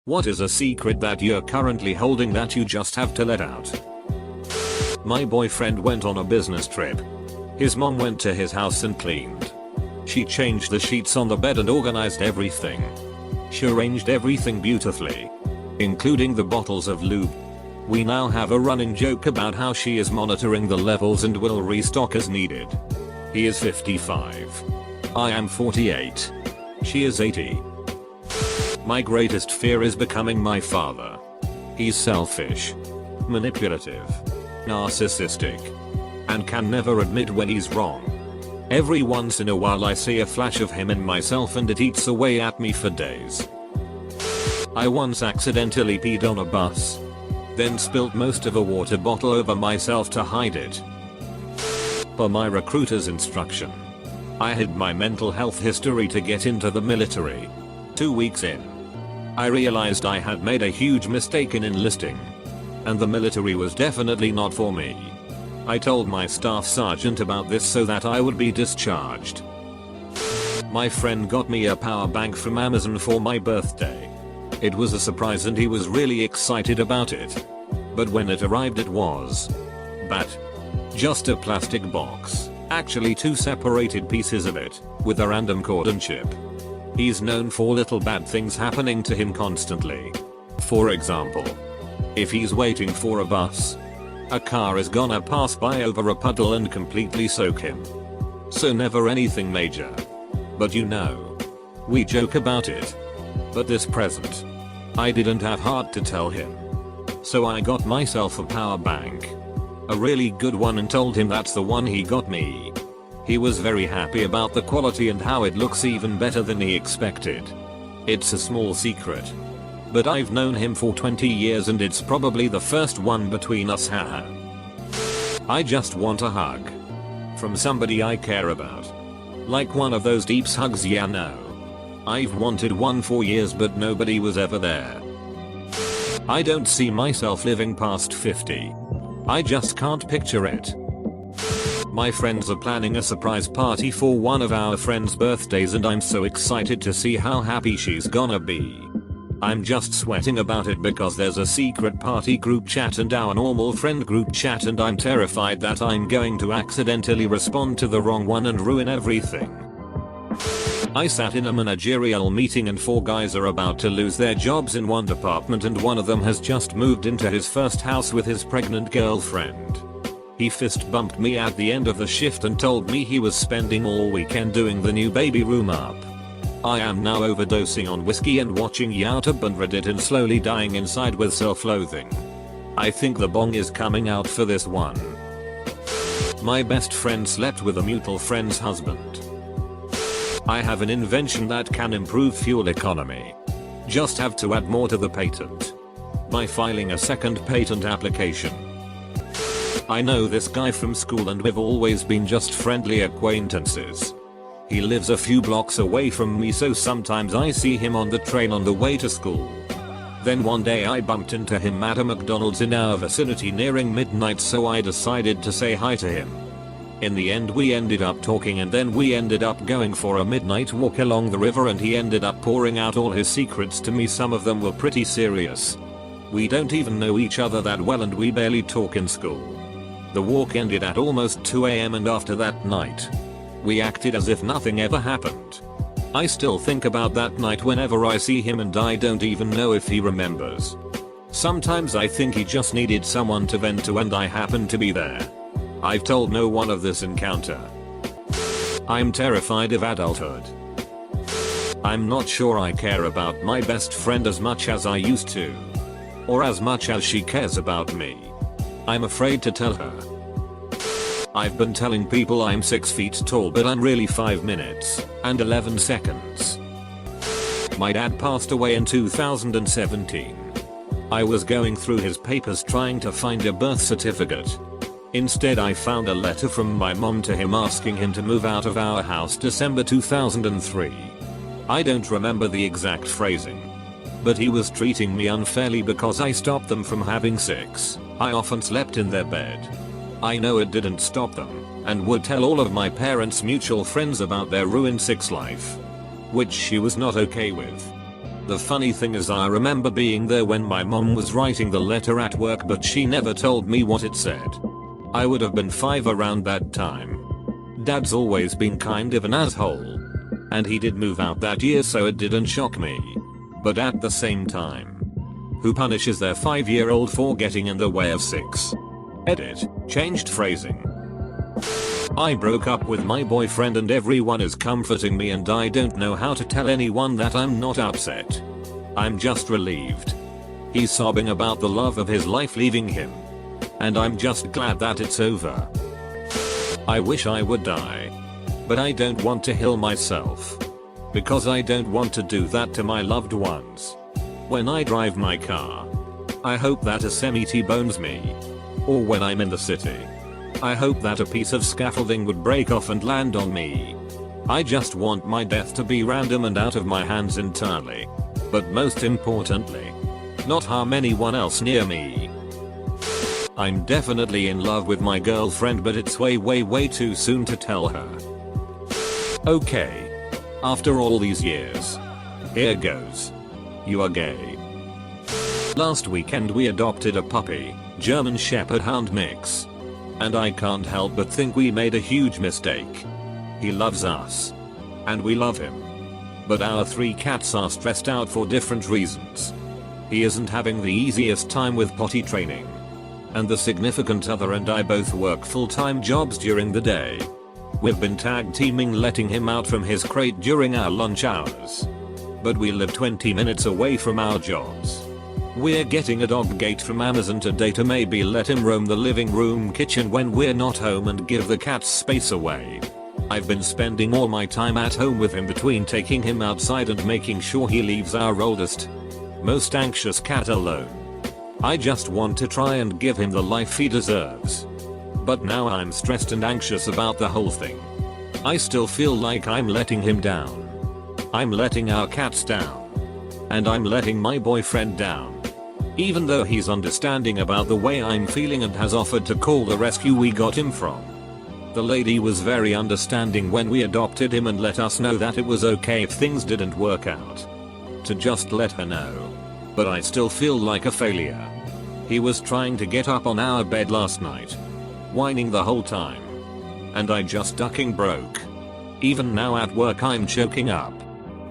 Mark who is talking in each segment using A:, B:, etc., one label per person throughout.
A: What is a secret that you're currently holding that you just have to let out? My boyfriend went on a business trip. His mom went to his house and cleaned. She changed the sheets on the bed and organized everything. She arranged everything beautifully, including the bottles of lube. We now have a running joke about how she is monitoring the levels and will restock as needed. He is 55. I am 48. She is 80. My greatest fear is becoming my father. He's selfish, manipulative, narcissistic, and can never admit when he's wrong. Every once in a while I see a flash of him in myself and it eats away at me for days. I once accidentally peed on a bus, then spilled most of a water bottle over myself to hide it. Per my recruiter's instruction, I hid my mental health history to get into the military. 2 weeks in, I realized I had made a huge mistake in enlisting, and the military was definitely not for me. I told my staff sergeant about this so that I would be discharged. My friend got me a power bank from Amazon for my birthday. It was a surprise and he was really excited about it. But when it arrived it was just a plastic box, actually 2 separated pieces of it, with a random cord and chip. He's known for little bad things happening to him constantly. For example, if he's waiting for a bus, a car is gonna pass by over a puddle and completely soak him. So never anything major. But you know, we joke about it. But this present, I didn't have heart to tell him. So I got myself a power bank. A really good one, and told him that's the one he got me. He was very happy about the quality and how it looks even better than he expected. It's a small secret, but I've known him for 20 years and it's probably the first one between us, haha. I just want a hug from somebody I care about. Like one of those deep hugs, yeah, no. I've wanted one for years but nobody was ever there. I don't see myself living past 50. I just can't picture it. My friends are planning a surprise party for one of our friends' birthdays and I'm so excited to see how happy she's gonna be. I'm just sweating about it because there's a secret party group chat and our normal friend group chat, and I'm terrified that I'm going to accidentally respond to the wrong one and ruin everything. I sat in a managerial meeting and 4 guys are about to lose their jobs in one department and one of them has just moved into his first house with his pregnant girlfriend. He fist bumped me at the end of the shift and told me he was spending all weekend doing the new baby room up. I am now overdosing on whiskey and watching YouTube and Reddit and slowly dying inside with self-loathing. I think the bong is coming out for this one. My best friend slept with a mutual friend's husband. I have an invention that can improve fuel economy. Just have to add more to the patent by filing a second patent application. I know this guy from school and we've always been just friendly acquaintances. He lives a few blocks away from me, so sometimes I see him on the train on the way to school. Then one day I bumped into him at a McDonald's in our vicinity nearing midnight, so I decided to say hi to him. In the end we ended up talking and then we ended up going for a midnight walk along the river and he ended up pouring out all his secrets to me. Some of them were pretty serious. We don't even know each other that well and we barely talk in school. The walk ended at almost 2 AM and after that night, we acted as if nothing ever happened. I still think about that night whenever I see him and I don't even know if he remembers. Sometimes I think he just needed someone to vent to and I happened to be there. I've told no one of this encounter. I'm terrified of adulthood. I'm not sure I care about my best friend as much as I used to. Or as much as she cares about me. I'm afraid to tell her. I've been telling people I'm 6 feet tall but I'm really 5 minutes and 11 seconds. My dad passed away in 2017. I was going through his papers trying to find a birth certificate. Instead I found a letter from my mom to him asking him to move out of our house December 2003. I don't remember the exact phrasing, but he was treating me unfairly because I stopped them from having sex. I often slept in their bed. I know it didn't stop them, and would tell all of my parents' mutual friends about their ruined sex life, which she was not okay with. The funny thing is I remember being there when my mom was writing the letter at work, but she never told me what it said. I would have been 5 around that time. Dad's always been kind of an asshole. And he did move out that year, so it didn't shock me. But at the same time, who punishes their 5-year-old for getting in the way of 6? Edit. Changed phrasing. I broke up with my boyfriend and everyone is comforting me, and I don't know how to tell anyone that I'm not upset. I'm just relieved. He's sobbing about the love of his life leaving him. And I'm just glad that it's over. I wish I would die. But I don't want to kill myself. Because I don't want to do that to my loved ones. When I drive my car, I hope that a semi T-bones me. Or when I'm in the city, I hope that a piece of scaffolding would break off and land on me. I just want my death to be random and out of my hands entirely. But most importantly, not harm anyone else near me. I'm definitely in love with my girlfriend, but it's way too soon to tell her. Okay. After all these years. Here goes. You are gay. Last weekend we adopted a puppy, German Shepherd Hound mix. And I can't help but think we made a huge mistake. He loves us. And we love him. But our 3 cats are stressed out for different reasons. He isn't having the easiest time with potty training. And the significant other and I both work full-time jobs during the day. We've been tag teaming letting him out from his crate during our lunch hours. But we live 20 minutes away from our jobs. We're getting a dog gate from Amazon today to maybe let him roam the living room kitchen when we're not home and give the cats space away. I've been spending all my time at home with him between taking him outside and making sure he leaves our oldest, most anxious cat alone. I just want to try and give him the life he deserves. But now I'm stressed and anxious about the whole thing. I still feel like I'm letting him down. I'm letting our cats down. And I'm letting my boyfriend down. Even though he's understanding about the way I'm feeling and has offered to call the rescue we got him from. The lady was very understanding when we adopted him and let us know that it was okay if things didn't work out. To just let her know. But I still feel like a failure. He was trying to get up on our bed last night. Whining the whole time. And I just ducking broke. Even now at work I'm choking up.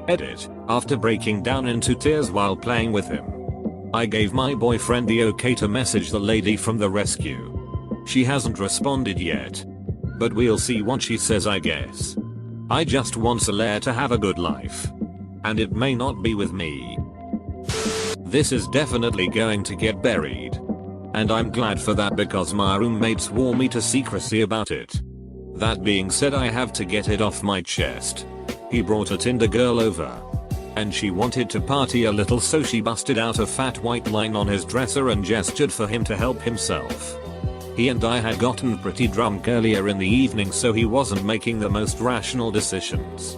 A: Edit. After breaking down into tears while playing with him, I gave my boyfriend the okay to message the lady from the rescue. She hasn't responded yet. But we'll see what she says, I guess. I just want Solaire to have a good life. And it may not be with me. This is definitely going to get buried. And I'm glad for that because my roommate swore me to secrecy about it. That being said, I have to get it off my chest. He brought a Tinder girl over. And she wanted to party a little, so she busted out a fat white line on his dresser and gestured for him to help himself. He and I had gotten pretty drunk earlier in the evening, so he wasn't making the most rational decisions.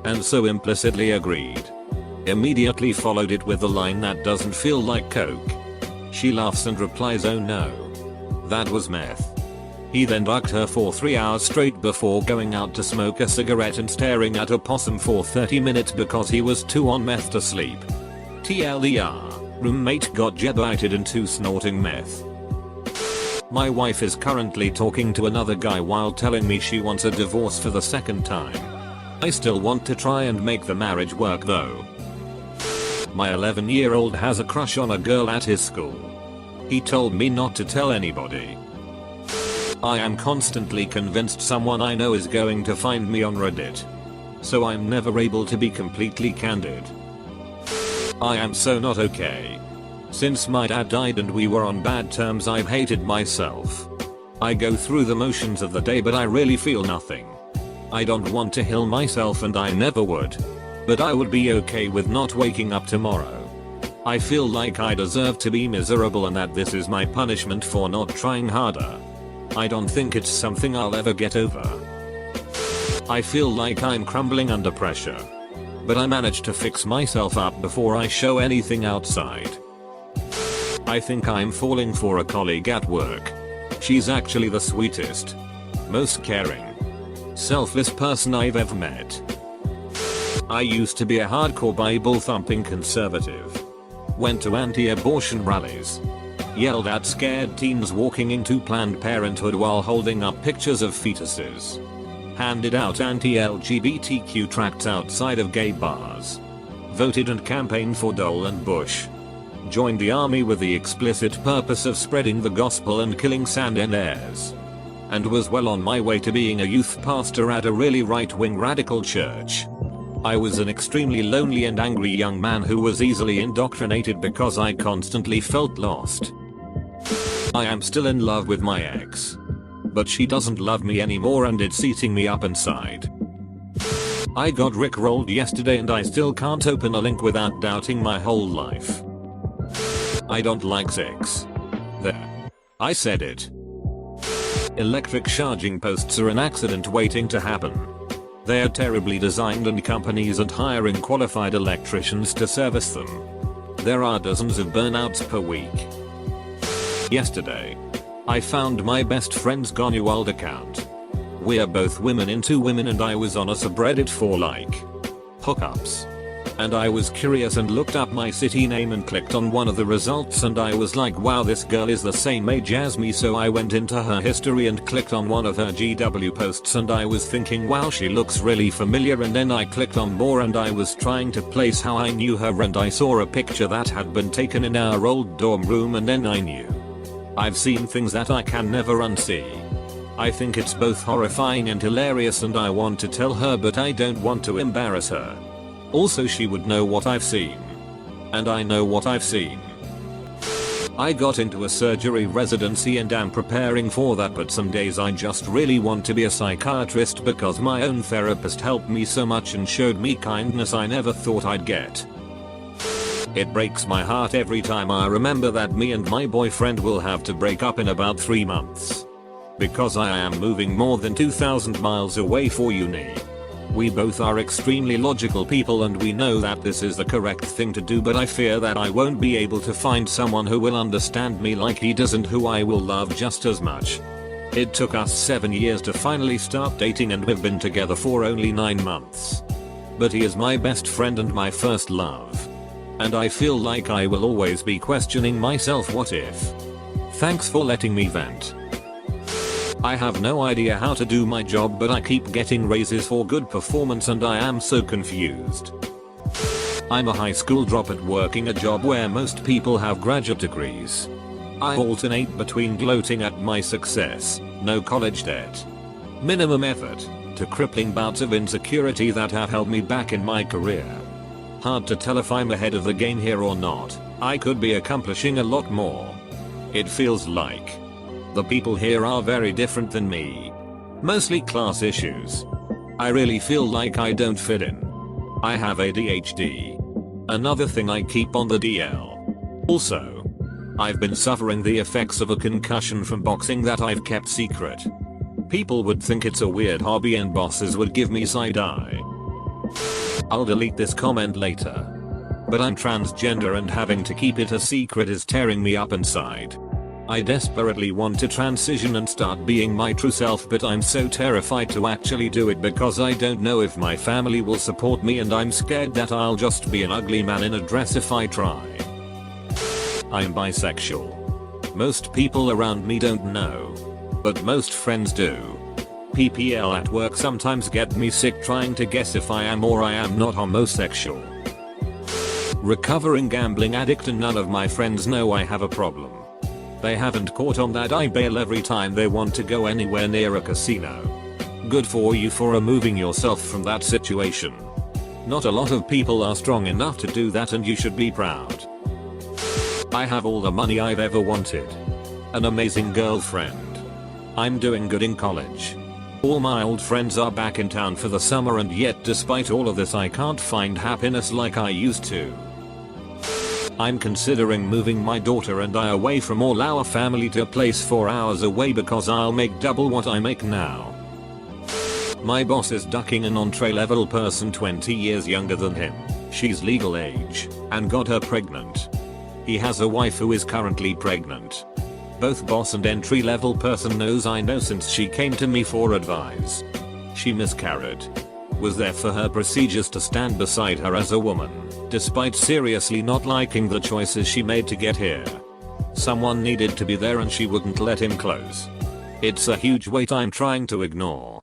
A: And so implicitly agreed. Immediately followed it with the line, "That doesn't feel like coke." She laughs and replies, "Oh no. That was meth." He then ducked her for 3 hours straight before going out to smoke a cigarette and staring at a possum for 30 minutes because he was too on meth to sleep. TLDR, roommate got jebbited into snorting meth. My wife is currently talking to another guy while telling me she wants a divorce for the 2nd time. I still want to try and make the marriage work though. My 11-year-old has a crush on a girl at his school. He told me not to tell anybody. I am constantly convinced someone I know is going to find me on Reddit. So I'm never able to be completely candid. I am so not okay. Since my dad died and we were on bad terms, I've hated myself. I go through the motions of the day but I really feel nothing. I don't want to kill myself and I never would. But I would be okay with not waking up tomorrow. I feel like I deserve to be miserable and that this is my punishment for not trying harder. I don't think it's something I'll ever get over. I feel like I'm crumbling under pressure. But I managed to fix myself up before I show anything outside. I think I'm falling for a colleague at work. She's actually the sweetest, most caring, selfless person I've ever met. I used to be a hardcore Bible thumping conservative. Went to anti-abortion rallies. Yelled at scared teens walking into Planned Parenthood while holding up pictures of fetuses. Handed out anti-LGBTQ tracts outside of gay bars. Voted and campaigned for Dole and Bush. Joined the army with the explicit purpose of spreading the gospel and killing Sandinistas. And was well on my way to being a youth pastor at a really right-wing radical church. I was an extremely lonely and angry young man who was easily indoctrinated because I constantly felt lost. I am still in love with my ex. But she doesn't love me anymore and it's eating me up inside. I got rickrolled yesterday and I still can't open a link without doubting my whole life. I don't like sex. There. I said it. Electric charging posts are an accident waiting to happen. They are terribly designed and companies aren't hiring qualified electricians to service them. There are dozens of burnouts per week. Yesterday, I found my best friend's Gone Wild account. We are both women into women and I was on a subreddit for like hookups. And I was curious and looked up my city name and clicked on one of the results and I was like, wow, this girl is the same age as me, so I went into her history and clicked on one of her GW posts and I was thinking, wow, she looks really familiar, and then I clicked on more and I was trying to place how I knew her and I saw a picture that had been taken in our old dorm room and then I knew. I've seen things that I can never unsee. I think it's both horrifying and hilarious and I want to tell her but I don't want to embarrass her. Also, she would know what I've seen. And I know what I've seen. I got into a surgery residency and am preparing for that, but some days I just really want to be a psychiatrist because my own therapist helped me so much and showed me kindness I never thought I'd get. It breaks my heart every time I remember that me and my boyfriend will have to break up in about 3 months. Because I am moving more than 2,000 miles away for uni. We both are extremely logical people and we know that this is the correct thing to do, but I fear that I won't be able to find someone who will understand me like he does and who I will love just as much. It took us 7 years to finally start dating and we've been together for only 9 months. But he is my best friend and my first love. And I feel like I will always be questioning myself, what if? Thanks for letting me vent. I have no idea how to do my job, but I keep getting raises for good performance and I am so confused. I'm a high school dropout working a job where most people have graduate degrees. I alternate between gloating at my success, no college debt, minimum effort, to crippling bouts of insecurity that have held me back in my career. Hard to tell if I'm ahead of the game here or not. I could be accomplishing a lot more. It feels like the people here are very different than me. Mostly class issues. I really feel like I don't fit in. I have ADHD. Another thing I keep on the DL. Also, I've been suffering the effects of a concussion from boxing that I've kept secret. People would think it's a weird hobby and bosses would give me side eye. I'll delete this comment later. But I'm transgender and having to keep it a secret is tearing me up inside. I desperately want to transition and start being my true self, but I'm so terrified to actually do it because I don't know if my family will support me and I'm scared that I'll just be an ugly man in a dress if I try. I'm bisexual. Most people around me don't know. But most friends do. PPL at work sometimes get me sick trying to guess if I am or I am not homosexual. Recovering gambling addict and none of my friends know I have a problem. They haven't caught on that I bail every time they want to go anywhere near a casino. Good for you for removing yourself from that situation. Not a lot of people are strong enough to do that and you should be proud. I have all the money I've ever wanted. An amazing girlfriend. I'm doing good in college. All my old friends are back in town for the summer and yet despite all of this I can't find happiness like I used to. I'm considering moving my daughter and I away from all our family to a place 4 hours away because I'll make double what I make now. My boss is ducking an entry-level person 20 years younger than him. She's legal age and got her pregnant. He has a wife who is currently pregnant. Both boss and entry-level person knows I know since she came to me for advice. She miscarried. was there for her procedures to stand beside her as a woman, despite seriously not liking the choices she made to get here. Someone needed to be there and she wouldn't let him close. It's a huge weight I'm trying to ignore.